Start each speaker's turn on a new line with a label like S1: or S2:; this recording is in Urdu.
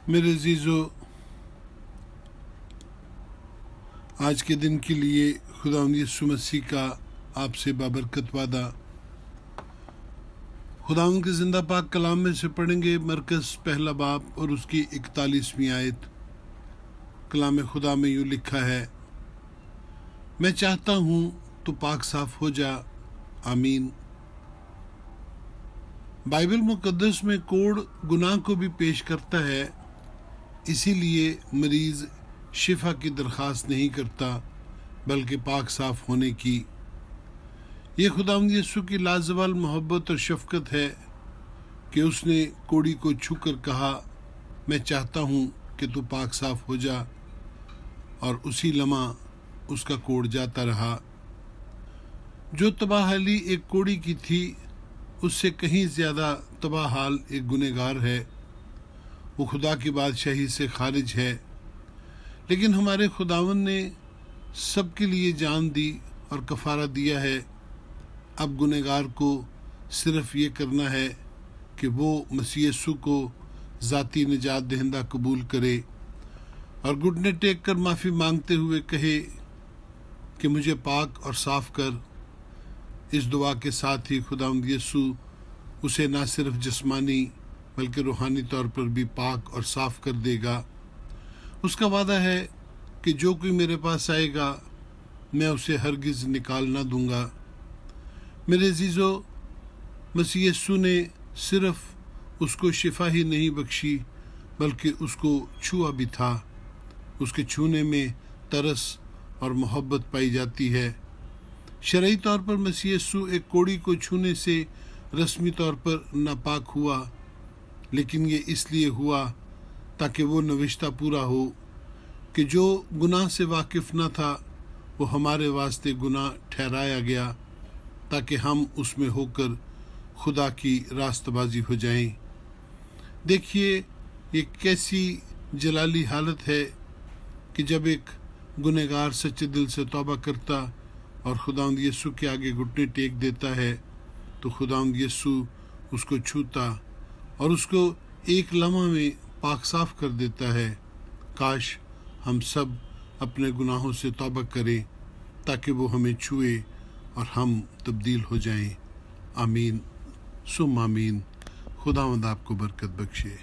S1: میرے عزیزو، آج کے دن کے لیے خداوند یسوع مسیح کا آپ سے بابرکت وعدہ خداوند کے زندہ پاک کلام میں سے پڑھیں گے۔ مرکز پہلا باب اور اس کی 41ویں آیت۔ کلام خدا میں یوں لکھا ہے، میں چاہتا ہوں تو پاک صاف ہو جا، آمین۔ بائبل مقدس میں کوڑ گناہ کو بھی پیش کرتا ہے، اسی لیے مریض شفا کی درخواست نہیں کرتا بلکہ پاک صاف ہونے کی۔ یہ خداوند یسوع کی لازوال محبت اور شفقت ہے کہ اس نے کوڑی کو چھو کر کہا، میں چاہتا ہوں کہ تو پاک صاف ہو جا، اور اسی لمحہ اس کا کوڑ جاتا رہا۔ جو تباہ حالی ایک کوڑی کی تھی، اس سے کہیں زیادہ تباہ حال ایک گنہگار ہے۔ وہ خدا کی بادشاہی سے خارج ہے، لیکن ہمارے خداوند نے سب کے لیے جان دی اور کفارہ دیا ہے۔ اب گنہگار کو صرف یہ کرنا ہے کہ وہ مسیح یسوع کو ذاتی نجات دہندہ قبول کرے اور گھٹنے ٹیک کر معافی مانگتے ہوئے کہے کہ مجھے پاک اور صاف کر۔ اس دعا کے ساتھ ہی خداوند یسوع اسے نہ صرف جسمانی بلکہ روحانی طور پر بھی پاک اور صاف کر دے گا۔ اس کا وعدہ ہے کہ جو کوئی میرے پاس آئے گا، میں اسے ہرگز نکال نہ دوں گا۔ میرے عزیزو، مسیح یسوع نے صرف اس کو شفا ہی نہیں بخشی بلکہ اس کو چھوا بھی تھا۔ اس کے چھونے میں ترس اور محبت پائی جاتی ہے۔ شرعی طور پر مسیح یسوع ایک کوڑی کو چھونے سے رسمی طور پر ناپاک ہوا، لیکن یہ اس لیے ہوا تاکہ وہ نوشتہ پورا ہو کہ جو گناہ سے واقف نہ تھا وہ ہمارے واسطے گناہ ٹھہرایا گیا، تاکہ ہم اس میں ہو کر خدا کی راست بازی ہو جائیں۔ دیکھیے، یہ کیسی جلالی حالت ہے کہ جب ایک گنہگار سچے دل سے توبہ کرتا اور خداوند یسوع کے آگے گھٹنے ٹیک دیتا ہے تو خداوند یسوع اس کو چھوتا اور اس کو ایک لمحہ میں پاک صاف کر دیتا ہے۔ کاش ہم سب اپنے گناہوں سے توبہ کریں تاکہ وہ ہمیں چھوئے اور ہم تبدیل ہو جائیں۔ آمین ثم آمین۔ خداوند آپ کو برکت بخشے۔